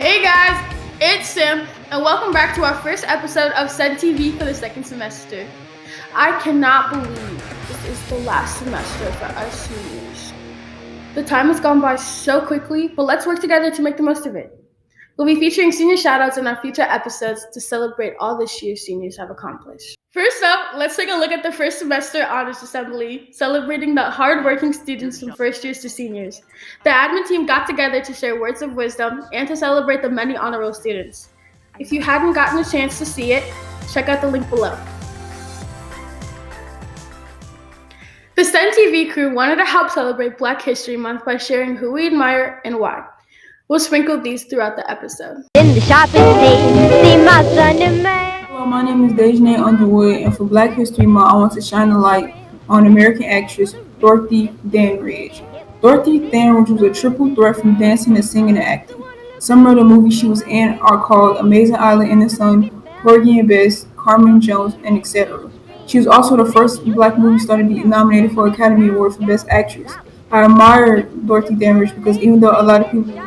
Hey guys, it's Sam, and welcome back to our first episode of Senn TV for the second semester. I cannot believe this is the last semester for us seniors. The time has gone by so quickly, but let's work together to make the most of it. We'll be featuring senior shoutouts in our future episodes to celebrate all this year seniors have accomplished. First up, let's take a look at the first semester honors assembly, celebrating the hardworking students from first years to seniors. The admin team got together to share words of wisdom and to celebrate the many honor roll students. If you hadn't gotten a chance to see it, check out the link below. The Senn TV crew wanted to help celebrate Black History Month by sharing who we admire and why. We'll sprinkle these throughout the episode. In the shopping see my son and man. Hello, my name is Da'Shanae Underwood, and for Black History Month, I want to shine a light on American actress Dorothy Dandridge. Dorothy Dandridge was a triple threat from dancing to singing and acting. Some of the movies she was in are called Amazing Island in the Sun, Porgy and Bess, Carmen Jones, and etc. She was also the first Black movie star to be nominated for Academy Award for Best Actress. I admire Dorothy Dandridge because even though a lot of people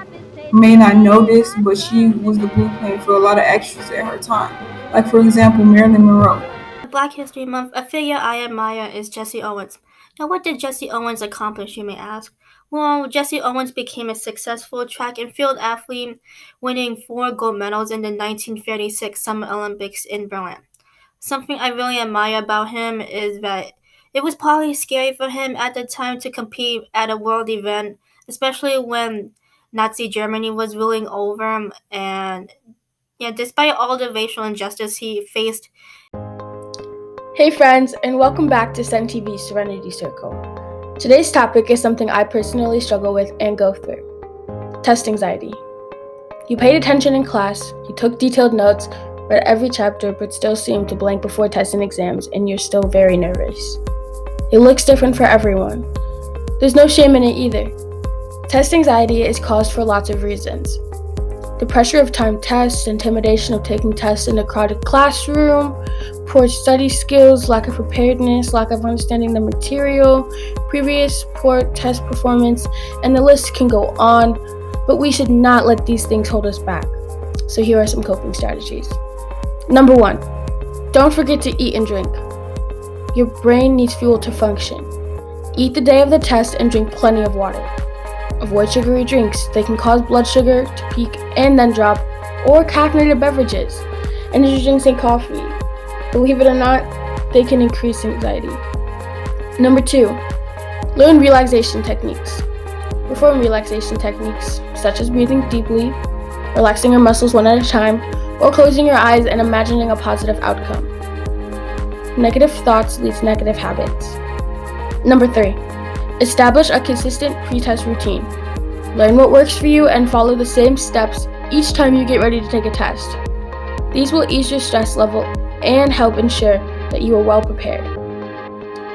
may not know this, but she was the blueprint for a lot of actresses at her time. Like, for example, Marilyn Monroe. Black History Month, a figure I admire is Jesse Owens. Now, what did Jesse Owens accomplish, you may ask? Well, Jesse Owens became a successful track and field athlete, winning 4 gold medals in the 1936 Summer Olympics in Berlin. Something I really admire about him is that it was probably scary for him at the time to compete at a world event, especially when Nazi Germany was ruling over him, and despite all the racial injustice he faced. Hey friends, and welcome back to Senn TV's Serenity Circle. Today's topic is something I personally struggle with and go through: test anxiety. You paid attention in class, you took detailed notes, read every chapter, but still seem to blank before tests and exams, and you're still very nervous. It looks different for everyone. There's no shame in it either. Test anxiety is caused for lots of reasons. The pressure of timed tests, intimidation of taking tests in a crowded classroom, poor study skills, lack of preparedness, lack of understanding the material, previous poor test performance, and the list can go on, but we should not let these things hold us back. So here are some coping strategies. Number 1, don't forget to eat and drink. Your brain needs fuel to function. Eat the day of the test and drink plenty of water. Avoid sugary drinks. They can cause blood sugar to peak and then drop, or caffeinated beverages. Energy drinks and coffee. Believe it or not, they can increase anxiety. Number 2, learn relaxation techniques. Perform relaxation techniques such as breathing deeply, relaxing your muscles one at a time, or closing your eyes and imagining a positive outcome. Negative thoughts lead to negative habits. Number 3, establish a consistent pre-test routine. Learn what works for you and follow the same steps each time you get ready to take a test. These will ease your stress level and help ensure that you are well prepared.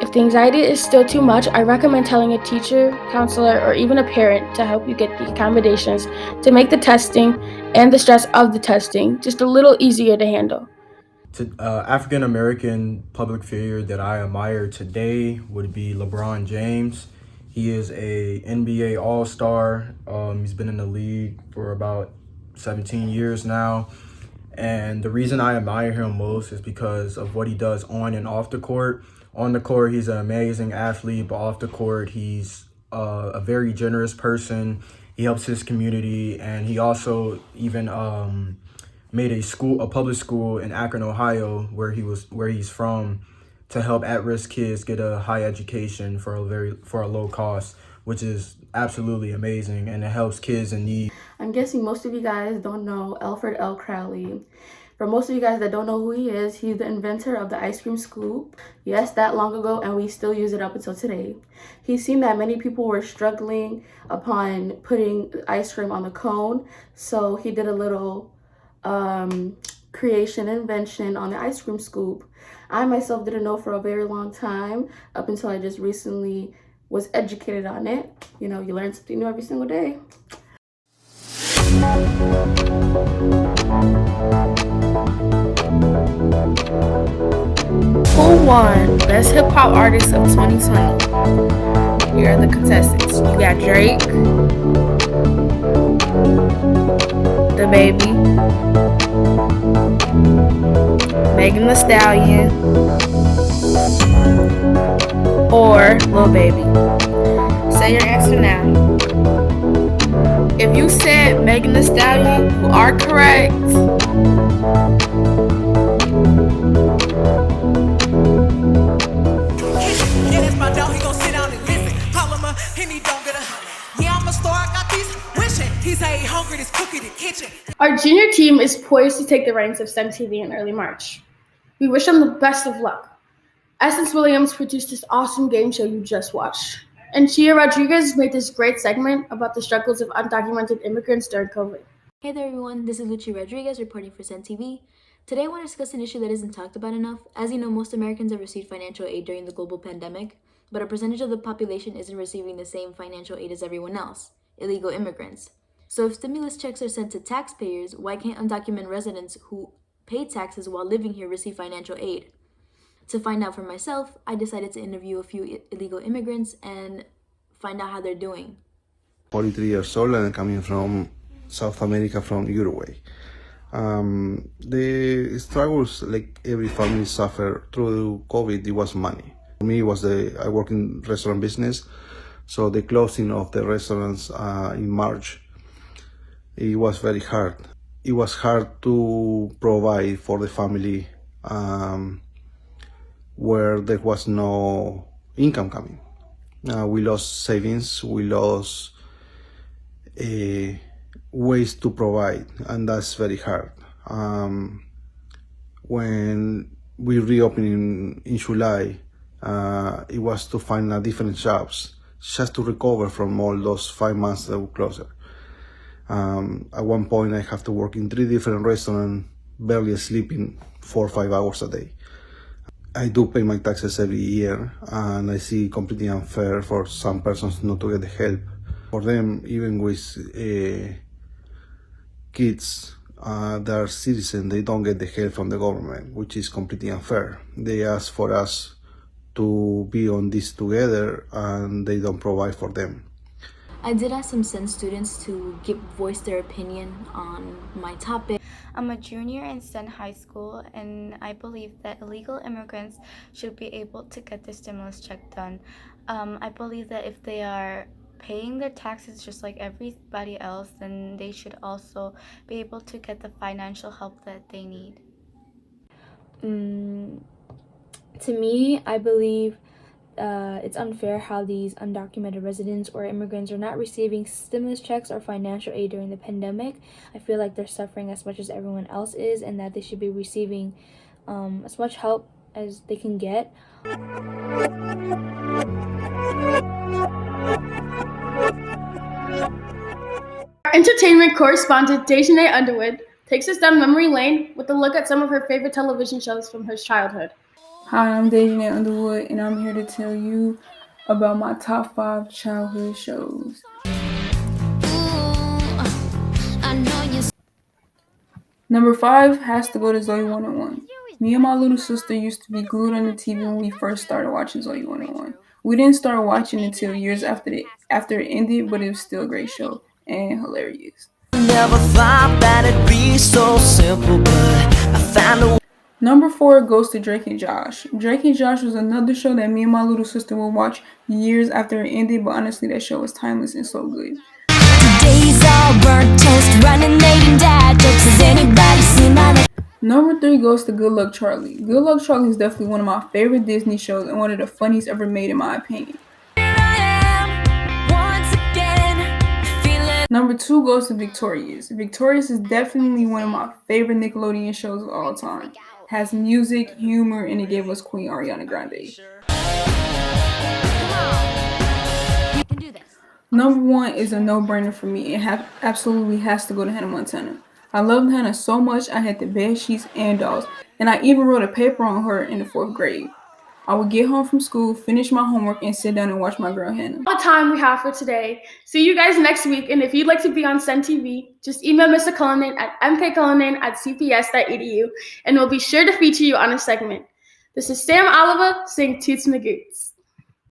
If the anxiety is still too much, I recommend telling a teacher, counselor, or even a parent to help you get the accommodations to make the testing and the stress of the testing just a little easier to handle. AfricanAmerican public figure that I admire today would be LeBron James. He is a NBA All-Star. He's been in the league for about 17 years now. And the reason I admire him most is because of what he does on and off the court. On the court, he's an amazing athlete, but off the court, he's a very generous person. He helps his community, and he also even made a public school in Akron, Ohio, where he's from, to help at-risk kids get a high education for a low cost, which is absolutely amazing, and it helps kids in need. I'm guessing most of you guys don't know Alfred L Crowley. For most of you guys that don't know who he is, he's the inventor of the ice cream scoop. Yes, that long ago, and we still use it up until today. He's seen that many people were struggling upon putting ice cream on the cone, so he did a little invention on the ice cream scoop. I myself didn't know for a very long time, up until I just recently was educated on it. You know, you learn something new every single day. Who won Best Hip Hop Artist of 2020? Here are the contestants. You got Drake, DaBaby, Megan Thee Stallion, or Lil Baby? Say your answer now. If you said Megan Thee Stallion, you are correct. Yeah, that's my dog. He gon' sit down and listen. Call him a Henny, don't get a. Yeah, I'm a star. I got these wishing. He's ain't hungry. This cook in the kitchen. Our junior team is poised to take the reins of Senn TV in early March. We wish them the best of luck. Essence Williams produced this awesome game show you just watched. And Lucia Rodriguez made this great segment about the struggles of undocumented immigrants during COVID. Hey there everyone, this is Lucia Rodriguez reporting for Senn TV. Today I want to discuss an issue that isn't talked about enough. As you know, most Americans have received financial aid during the global pandemic, but a percentage of the population isn't receiving the same financial aid as everyone else, illegal immigrants. So if stimulus checks are sent to taxpayers, why can't undocumented residents who pay taxes while living here receive financial aid? To find out for myself, I decided to interview a few illegal immigrants and find out how they're doing. 43 years old and I'm coming from South America, from Uruguay. The struggles like every family suffer through COVID, it was money. For me, I work in restaurant business, so the closing of the restaurants in March, it was very hard. It was hard to provide for the family where there was no income coming. We lost savings, we lost ways to provide, and that's very hard. When we reopened in July, it was to find different jobs just to recover from all those 5 months that were closed. At one point, I have to work in 3 different restaurants, barely sleeping 4 or 5 hours a day. I do pay my taxes every year, and I see completely unfair for some persons not to get the help. For them, even with kids that are citizens, they don't get the help from the government, which is completely unfair. They ask for us to be on this together, and they don't provide for them. I did ask some Senn students to voice their opinion on my topic. I'm a junior in Senn High School, and I believe that illegal immigrants should be able to get their stimulus check done. I believe that if they are paying their taxes just like everybody else, then they should also be able to get the financial help that they need. To me, I believe it's unfair how these undocumented residents or immigrants are not receiving stimulus checks or financial aid during the pandemic. I feel like they're suffering as much as everyone else is, and that they should be receiving as much help as they can get. Our entertainment correspondent Da'Shanae Underwood takes us down memory lane with a look at some of her favorite television shows from her childhood. Hi, I'm Da'Shanae Underwood, and I'm here to tell you about my top 5 childhood shows. Number 5 has to go to Zoe 101. Me and my little sister used to be glued on the TV when we first started watching Zoe 101. We didn't start watching until years after it ended, but it was still a great show and hilarious. Never thought that it'd be so simple, but I found a. Number 4 goes to Drake and Josh. Drake and Josh was another show that me and my little sister would watch years after it ended, but honestly that show was timeless and so good. Today's all burnt toast, running late and dad jokes. Has anybody seen my... Number 3 goes to Good Luck Charlie. Good Luck Charlie is definitely one of my favorite Disney shows and one of the funniest ever made in my opinion. Number 2 goes to Victorious. Victorious is definitely one of my favorite Nickelodeon shows of all time. It has music, humor, and it gave us Queen Ariana Grande. Number 1 is a no-brainer for me. It absolutely has to go to Hannah Montana. I loved Hannah so much I had the bed sheets and dolls, and I even wrote a paper on her in the 4th grade. I would get home from school, finish my homework, and sit down and watch my girl Hannah. All the time we have for today. See you guys next week, and if you'd like to be on Senn TV, just email Mr. Cullinan at mkcullinan@cps.edu, and we'll be sure to feature you on a segment. This is Sam Oliva saying Toots Magoots.